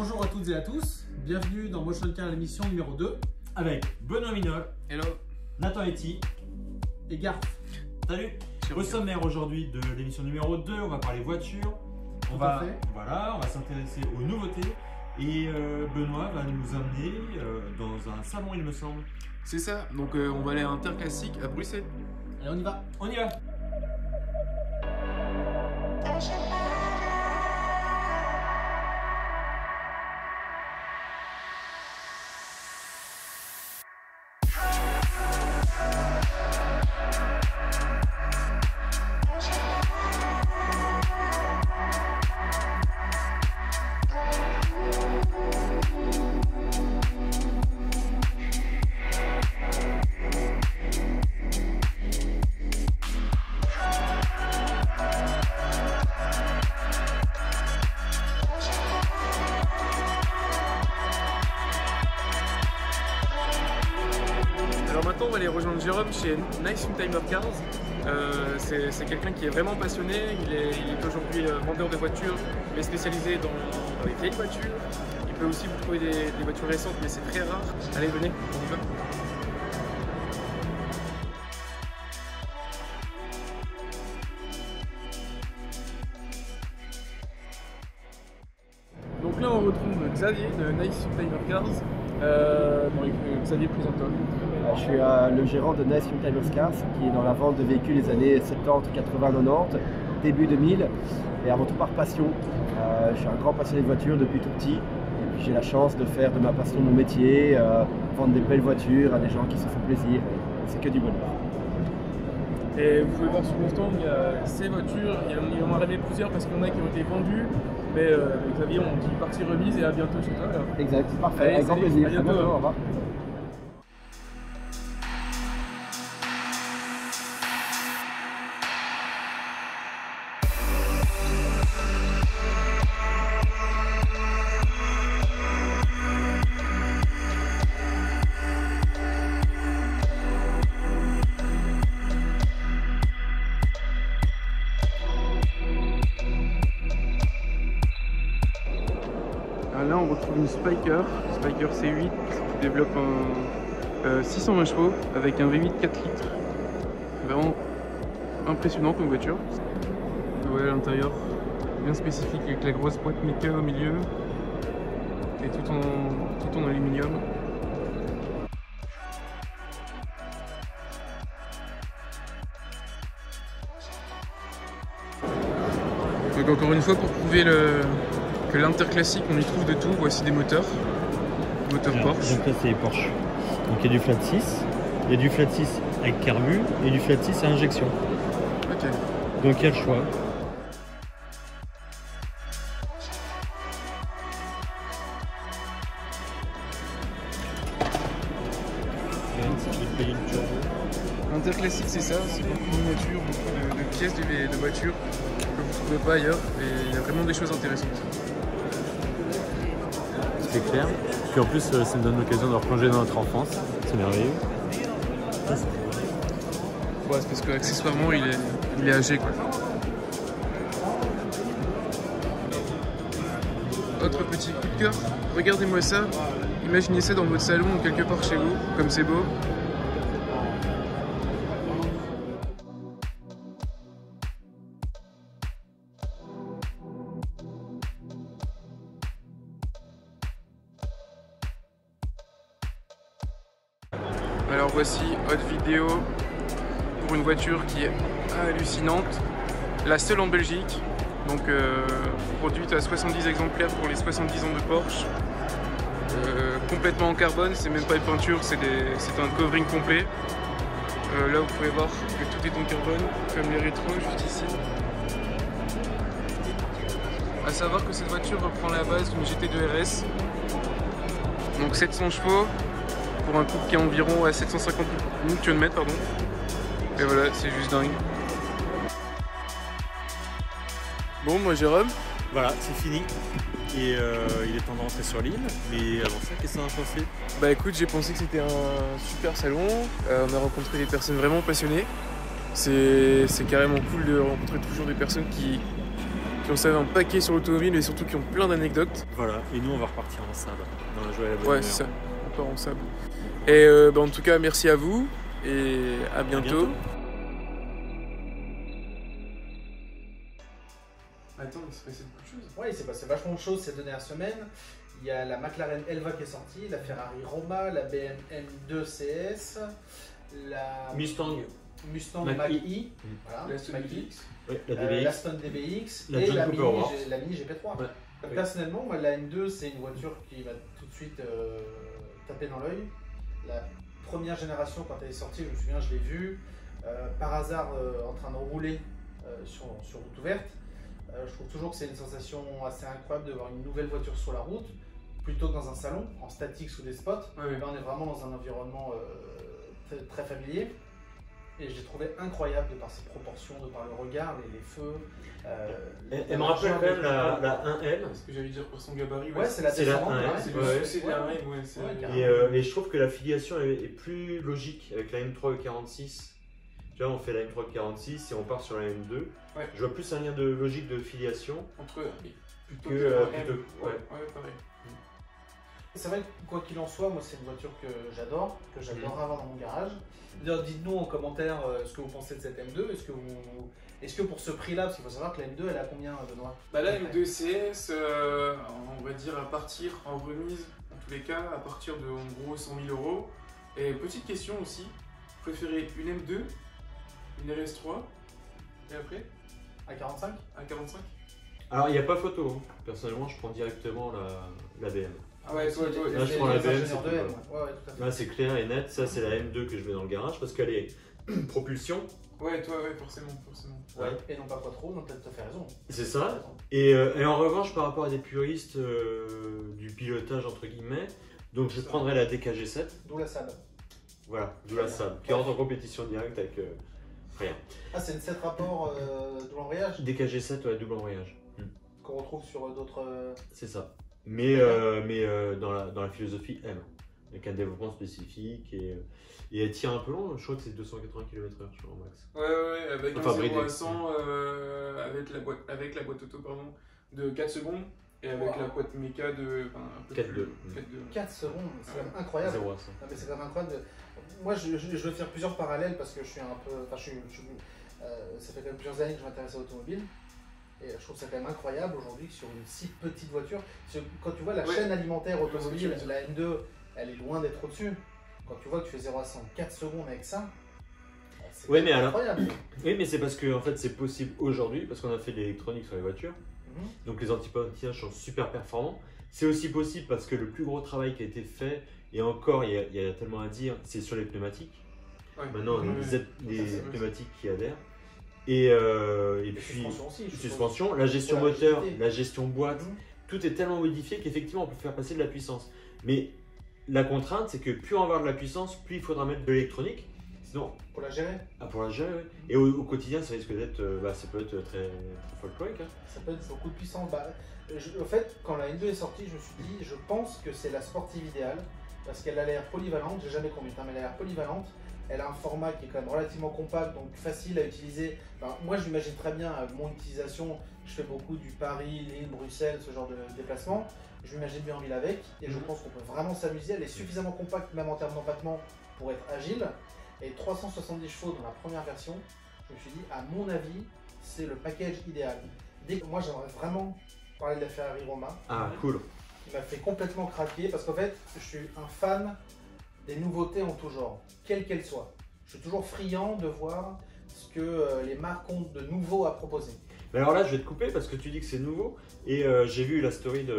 Bonjour à toutes et à tous, bienvenue dans Motion Car, l'émission numéro 2 avec Benoît Minol, hello, Nathan Etty et Garth. Salut. Au sommaire aujourd'hui de l'émission numéro 2, on va parler voiture, on va s'intéresser aux nouveautés et Benoît va nous amener dans un salon, il me semble. c'est ça, donc on va aller à Interclassique à Bruxelles. Allez, on y va. On y va. Alors maintenant on va aller rejoindre Jérôme chez Nice Youngtimer Cars. C'est quelqu'un qui est vraiment passionné, il est aujourd'hui vendeur de voitures, mais spécialisé dans les vieilles voitures. Il peut aussi vous trouver des voitures récentes, mais c'est très rare. Allez, venez, on y va. Donc là on retrouve Xavier de Nice Youngtimer Cars. Xavier, présente-toi. Je suis le gérant de Nice Youngtimer Cars qui est dans la vente de véhicules des années 70, 80, 90, début 2000 et avant tout par passion. Je suis un grand passionné de voitures depuis tout petit et puis j'ai la chance de faire de ma passion mon métier, vendre des belles voitures à des gens qui se font plaisir. C'est que du bonheur. Et vous pouvez voir sur le stand, il y a ces voitures, il en a arrivé plusieurs parce qu'il y en a qui ont été vendues. Mais Xavier, on dit partie remise et à bientôt chez toi. Alors. Exact, parfait, Allez, avec grand salut, plaisir. à bientôt. Au revoir. Là on retrouve une Spyker C8 qui développe un 620 chevaux avec un V8 4 litres. Vraiment impressionnant comme voiture. Ouais, l'intérieur bien spécifique avec la grosse boîte Mica au milieu et tout en aluminium. Donc encore une fois pour prouver que l'Interclassique on y trouve de tout, voici des moteurs Porsche. Donc ça c'est Porsche. Donc il y a du flat 6, il y a du flat 6 avec carbu et du flat 6 à injection. Ok. Donc il y a le choix. L'Interclassique c'est ça, c'est beaucoup de miniatures, beaucoup de pièces de voitures que vous ne trouvez pas ailleurs et il y a vraiment des choses intéressantes. C'est clair. Puis en plus ça me donne l'occasion de replonger dans notre enfance. C'est merveilleux. Ouais, c'est parce qu'accessoirement il est âgé quoi. Autre petit coup de cœur, regardez-moi ça, imaginez ça dans votre salon ou quelque part chez vous, comme c'est beau. Alors voici autre vidéo pour une voiture qui est hallucinante, la seule en Belgique, donc produite à 70 exemplaires pour les 70 ans de Porsche, complètement en carbone, c'est même pas une peinture, c'est un covering complet. Là vous pouvez voir que tout est en carbone, comme les rétros juste ici. A savoir que cette voiture reprend la base d'une GT2 RS, donc 700 chevaux, pour un couple qui est environ à 750 Nm, pardon. Et voilà, c'est juste dingue. Bon, moi Jérôme. Voilà, c'est fini. Et il est temps de rentrer sur l'île. Mais avant ça, qu'est-ce que ça a pensé? Bah écoute, j'ai pensé que c'était un super salon. On a rencontré des personnes vraiment passionnées. C'est carrément cool de rencontrer toujours des personnes qui qui en savent un paquet sur l'automobile et surtout qui ont plein d'anecdotes. Voilà, et nous on va repartir en sable, dans la joie et la bonne humeur. Ouais, c'est ça, on part en sable. Et en tout cas, merci à vous et à bientôt. Attends, il s'est passé beaucoup de choses. Ouais, il s'est passé vachement de choses ces 2 dernières semaines. Il y a la McLaren Elva qui est sortie, la Ferrari Roma, la BMW M2 CS, la Mustang Mach-E, voilà, L'Aston Mach-E, ouais, la DBX, l'Aston DBX la et John la Cooper Wars. Mini GP3. Ouais. Personnellement, moi, la M2, c'est une voiture qui va tout de suite taper dans l'œil. La première génération, quand elle est sortie, je me souviens, je l'ai vue par hasard en train de rouler sur route ouverte. Je trouve toujours que c'est une sensation assez incroyable de voir une nouvelle voiture sur la route, plutôt que dans un salon, en statique sous des spots. Ouais. Là, on est vraiment dans un environnement très familier. Et j'ai trouvé incroyable de par ses proportions, de par le regard, les feux. Elle me rappelle quand même la 1L. Ce que j'allais dire pour son gabarit. Ouais, c'est la C'est la descendante. 1L, ouais, C'est ouais. le succès de la M, ouais. Et je trouve que la filiation est plus logique avec la M3 E46. Tu vois, on fait la M3 E46 et on part sur la M2. Ouais. Je vois plus un lien de logique de filiation Entre plutôt que. ouais, pareil. C'est vrai que quoi qu'il en soit, moi c'est une voiture que j'adore avoir dans mon garage. D'ailleurs, dites-nous en commentaire ce que vous pensez de cette M2. Est-ce que pour ce prix-là, parce qu'il faut savoir que la M2 elle a combien, Benoît? Bah là, M2 CS, on va dire à partir en remise, en tous les cas, à partir de en gros 100 000 €. Et petite question aussi, vous préférez une M2, une RS3 et après À 45? à 45? Alors, il n'y a pas photo. Hein. Personnellement, je prends directement la BM. Ah ouais, toi, Là, je prends la BM, c'est de tout, M. voilà. Ouais, tout à fait. Là, c'est clair et net. Ça, c'est la M2 que je mets dans le garage parce qu'elle est propulsion. Ouais, toi, ouais, forcément. Ouais. Et non pas quattro, donc tu as fait raison. C'est ça. Et en revanche, par rapport à des puristes du pilotage, entre guillemets, donc je prendrais la DKG7. D'où la Saab. Voilà, d'où la Saab, qui rentre en compétition directe avec rien. Ah, c'est une 7 rapports double embrayage DKG7, ouais, double embrayage. qu'on retrouve sur d'autres. C'est ça. Mais dans la philosophie M, avec un développement spécifique et elle tire un peu long, je crois que c'est 280 km/h je crois, en max. Ouais, avec Enfin, un 0 bridé. à 100, avec la boîte auto de 4 secondes et avec la boîte méca de un peu 4,2. 4 secondes, c'est quand même incroyable. 0 à 100. Non, mais c'est quand même incroyable. Moi, je veux faire plusieurs parallèles parce que je suis un peu. Enfin, ça fait quand même plusieurs années que je m'intéresse à l'automobile. Et je trouve ça quand même incroyable aujourd'hui que sur une si petite voiture, quand tu vois la chaîne alimentaire automobile, la M2, elle est loin d'être au-dessus. Quand tu vois que tu fais 0 à 100 4 secondes avec ça, c'est incroyable. Oui, mais c'est parce que en fait, c'est possible aujourd'hui, parce qu'on a fait de l'électronique sur les voitures. Donc les anti-pontillages sont super performants. C'est aussi possible parce que le plus gros travail qui a été fait, et encore, il y a tellement à dire, c'est sur les pneumatiques. Ouais. Maintenant, on a des pneumatiques qui adhèrent. Et puis, suspension aussi, suspension, la gestion pour la moteur, rigidité. la gestion boîte, tout est tellement modifié qu'effectivement, on peut faire passer de la puissance. Mais la contrainte, c'est que plus on va avoir de la puissance, plus il faudra mettre de l'électronique. Sinon, Pour la gérer, pour la gérer, oui. Et au quotidien, ça risque d'être, ça peut être très folklorique. Hein. ça peut être beaucoup de puissance. En fait, quand la N2 est sortie, je me suis dit, je pense que c'est la sportive idéale parce qu'elle a l'air polyvalente. J'ai jamais conduit, mais elle a l'air polyvalente. Elle a un format qui est quand même relativement compact, donc facile à utiliser. Enfin, moi, je m'imagine très bien mon utilisation. Je fais beaucoup du Paris, Lille, Bruxelles, ce genre de déplacement. Je m'imagine bien en ville avec, et je pense qu'on peut vraiment s'amuser. Elle est suffisamment compacte, même en termes d'empattement, pour être agile. Et 370 chevaux dans la première version, je me suis dit, à mon avis, c'est le package idéal. Moi, j'aimerais vraiment parler de la Ferrari Roma. Ah, cool. Qui m'a fait complètement craquer, parce qu'en fait, je suis un fan des nouveautés en tout genre, quelles qu'elles soient. Je suis toujours friand de voir ce que les marques ont de nouveau à proposer. Mais alors là, je vais te couper parce que tu dis que c'est nouveau. Et j'ai vu la story d'un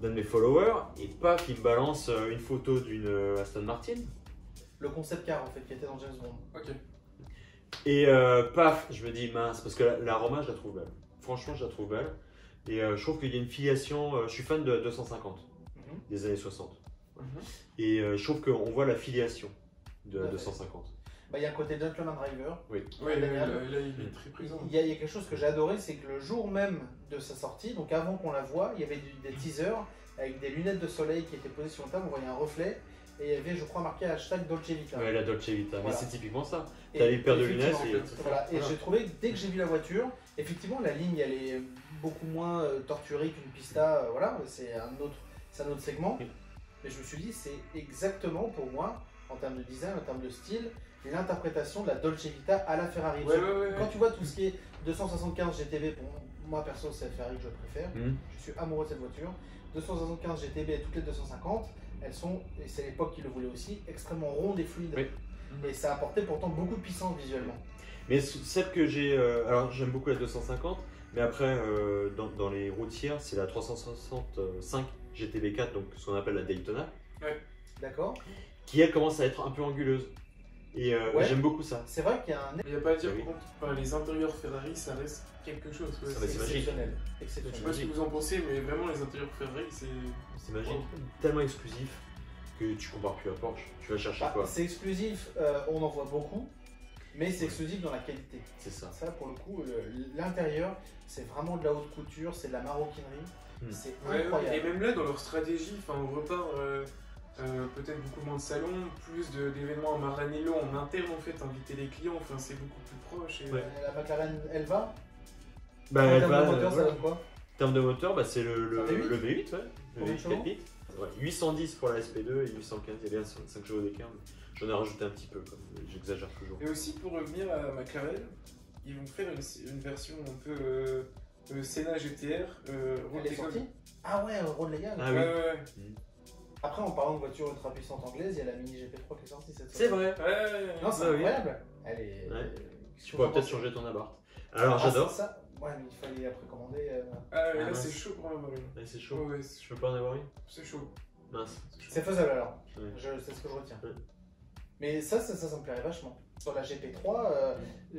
de mes followers. Et paf, il me balance une photo d'une Aston Martin. Le concept car en fait, qui était dans James Bond. Ok. Et paf, je me dis mince, parce que la Roma, je la trouve belle. Franchement, je la trouve belle. Et je trouve qu'il y a une filiation. Je suis fan de 250 des années 60. Et je trouve qu'on voit la filiation de 250. Il y a un côté gentleman driver. Oui. Ouais, là, il est très présent. Il y a quelque chose que j'ai adoré, c'est que le jour même de sa sortie, donc avant qu'on la voie, il y avait des teasers avec des lunettes de soleil qui étaient posées sur une table, on voyait un reflet. et il y avait, je crois, marqué hashtag Dolce Vita. Ouais, la Dolce Vita, Voilà. mais c'est typiquement ça. Et T'as les paires de effectivement, lunettes et. voilà. Et j'ai trouvé que dès que j'ai vu la voiture, effectivement, la ligne elle est beaucoup moins torturée qu'une Pista. Voilà, c'est un autre segment. Oui. Mais je me suis dit, c'est exactement pour moi, en termes de design, en termes de style, l'interprétation de la Dolce Vita à la Ferrari. Quand tu vois tout ce qui est 275 GTB, pour moi perso, c'est la Ferrari que je préfère. Je suis amoureux de cette voiture. 275 GTB et toutes les 250, elles sont, et c'est l'époque qui le voulait aussi, extrêmement rondes et fluides. Oui. Et ça apportait pourtant beaucoup de puissance visuellement. Mais celle que j'ai. Alors j'aime beaucoup la 250, mais après, dans les routières, c'est la 365 GTB4, donc ce qu'on appelle la Daytona. Ouais. D'accord. Qui elle commence à être un peu anguleuse. Et j'aime beaucoup ça. C'est vrai qu'il y a un. Il n'y a pas à dire, Oui. par contre, enfin, les intérieurs Ferrari, ça reste quelque chose. Ouais. Ah bah, c'est magique. Exceptionnel. Je Exceptionnel. sais pas ce que vous en pensez, mais vraiment, les intérieurs Ferrari, c'est. C'est magique. Tellement exclusif que tu compares plus à Porsche. Tu vas chercher quoi? C'est exclusif, on en voit beaucoup, mais c'est exclusif dans la qualité. C'est ça. Ça, pour le coup, l'intérieur, c'est vraiment de la haute couture, c'est de la maroquinerie. C'est incroyable. Et même là, dans leur stratégie, enfin, on repart peut-être beaucoup moins de salons, plus d'événements à Maranello en interne en fait, inviter les clients, enfin, c'est beaucoup plus proche. Et, Ouais. La McLaren, elle va. Bah, En elle termes va, de moteur, ça voilà. donne quoi? En termes de moteur, bah, c'est le C'est un V8? V8, ouais. Le Combien de V8 chevaux 4 litres. Ouais, 810 pour la SP2 et 815, il y a bien 5 chevaux d'écart. J'en ai rajouté un petit peu, comme j'exagère toujours. Et aussi, pour revenir à McLaren, ils vont faire une version un peu Senna GTR. Elle est sortie? Ah ouais, Road Legal. Ah oui. Ouais. Après, en parlant de voitures ultra puissantes anglaises, il y a la Mini GP3 qui est sortie cette C'est semaine. vrai. Non, c'est Ah oui. incroyable. Elle est. Ouais. Qu'est-ce Tu que pourrais vous en peut-être pensez? changer ton abart. Alors Ah, j'adore. ça. Ouais, mais il fallait après commander. Ah, mais Ah, là, mince. c'est chaud pour en avoir une. Ouais, c'est chaud. Ouais, Je peux pas en avoir une? c'est chaud. Mince. C'est faisable alors. Ouais. C'est ce que je retiens. Ouais. Mais ça me plairait vachement. Sur la GP3,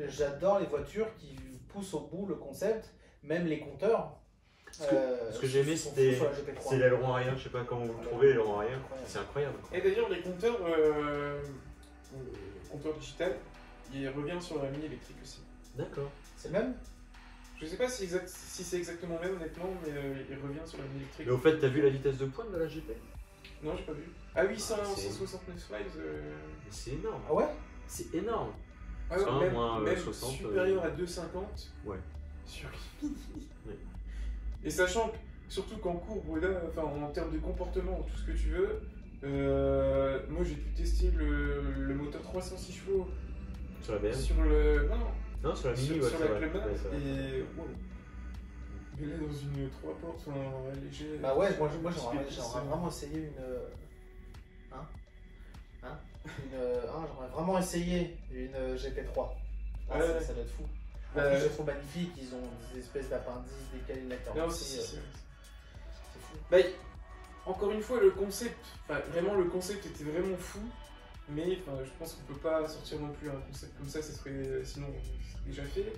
j'adore les voitures qui poussent au bout le concept, même les compteurs. Ce que j'ai aimé, sont c'était fous sur la GP3. c'est l'aileron arrière. Je sais pas comment vous le trouvez, l'aileron arrière. C'est incroyable. Et d'ailleurs, les compteurs, compteur digital, il revient sur la mini électrique aussi. D'accord. C'est le même? Je sais pas si c'est exactement le même, honnêtement, mais il revient sur la mini électrique. Mais au fait, t'as vu la vitesse de pointe de la GP? Non, j'ai pas vu. Ah, 800, Ah, c'est- 169 flies. Mais c'est énorme. Ah ouais? C'est énorme. Ah, C'est un même, moins, même 60, supérieur à 250 Ouais. sur Mini. Ouais. Et sachant que, surtout qu'en courbe, là, enfin, en termes de comportement, tout ce que tu veux, moi j'ai pu tester le moteur 306 chevaux Sur la BM? sur le. Non, Non, sur la Mini, sur, ouais, sur c'est la vrai. Clubman, Ouais, c'est vrai. et. Wow. Mais là, dans une 3 portes, enfin, léger. Bah ouais, moi j'aimerais vraiment essayer une. J'aimerais vraiment essayer une GP3. Ah, Ouais. ça doit être fou. En plus, je les trouve magnifiques, ils ont des espèces d'appendices décalés de la Non, carrosserie. c'est C'est fou. Bah, encore une fois, le concept, enfin, vraiment, le concept était vraiment fou. Mais enfin, je pense qu'on peut pas sortir non plus un concept comme ça serait sinon ce serait déjà fait.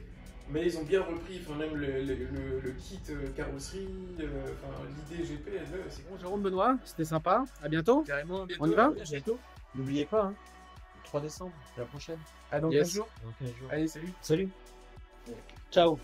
Mais ils ont bien repris, enfin, même le kit carrosserie, enfin, l'idée GP, c'est Bon, Jérôme, Benoît, c'était sympa. À bientôt. Carrément. On y va? À bientôt. N'oubliez pas, hein. 3 décembre, la prochaine. À dans Yes. 15 jours. Dans 15 jours. Allez, salut. Salut. Ciao.